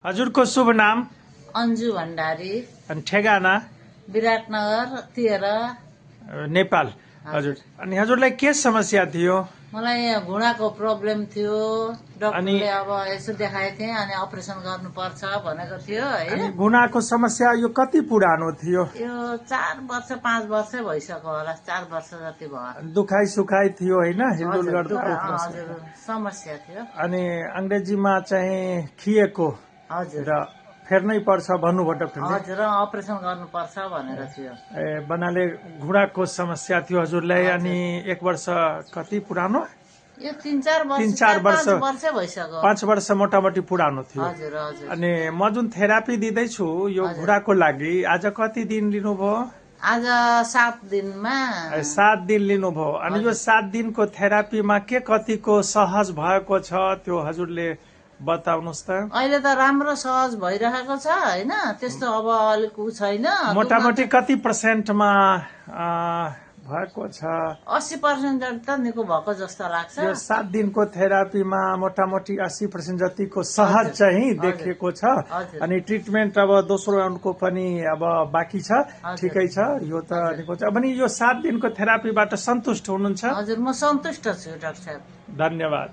हजुरको शुभ नाम? अन्जु भण्डारी, अनि ठेगाना? विराटनगर 13 नेपाल। हजुर, अनि हजुरलाई के समस्या थियो? मलाई घुँडाको प्रब्लम थियो। डाक्टरले अब यसो देखाएको थिएँ अनि अपरेसन गर्नुपर्छ भनेको थियो अनि है। घुँडाको समस्या यो कति पुरानो थियो? यो 4 वर्ष 5 वर्ष भइसक्यो होला, 4 वर्ष जति भयो। दुखाइ सुखाइ थियो होइन? हिलडुल गर्दा हजुर समस्या थियो। अनि अंग्रेजीमा चाहिँ खिएको हजुर र फेर्नै पर्छ भन्नुभयो डाक्टरले। हजुर अपरेसन गर्नुपर्छ भनेर थियो। बनाले घुँडाको समस्या थियो हजुरलाई। अनि 1 वर्ष कति पुरानो? यो 3-4 वर्ष 3-4 वर्ष 5 वर्ष भइसक्यो। 5 वर्ष मोटामोटी पुरानो थियो। हजुर हजुर। अनि म जुन थेरापी दिँदैछु यो घुँडाको लागि आज कति दिन लिनुभयो? आज 7 दिनमा 7 दिन लिनुभयो। अनि यो 7 दिनको थेरापीमा के कतिको सहज भएको छ त्यो हजुरले बताउनुहोस् त। अहिले त राम्रो सहज भइरहेको छ होइन, त्यस्तो अब अलिक उ छैन। मोटामोटी कति % भएको छ? 80% त निको भएको जस्तो लाग्छ। यो 7 दिनको थेरापीमा मोटामोटी 80% जतिको सहज चाहिँ देखिएको छ। अनि ट्रिटमेन्ट अब दोस्रो राउन्डको पनि अब बाँकी छ। ठिकै छ, यो त निको छ। अनि यो 7 दिनको थेरापीबाट सन्तुष्ट हुनुहुन्छ? हजुर म सन्तुष्ट छु डाक्टर साहब। धन्यवाद।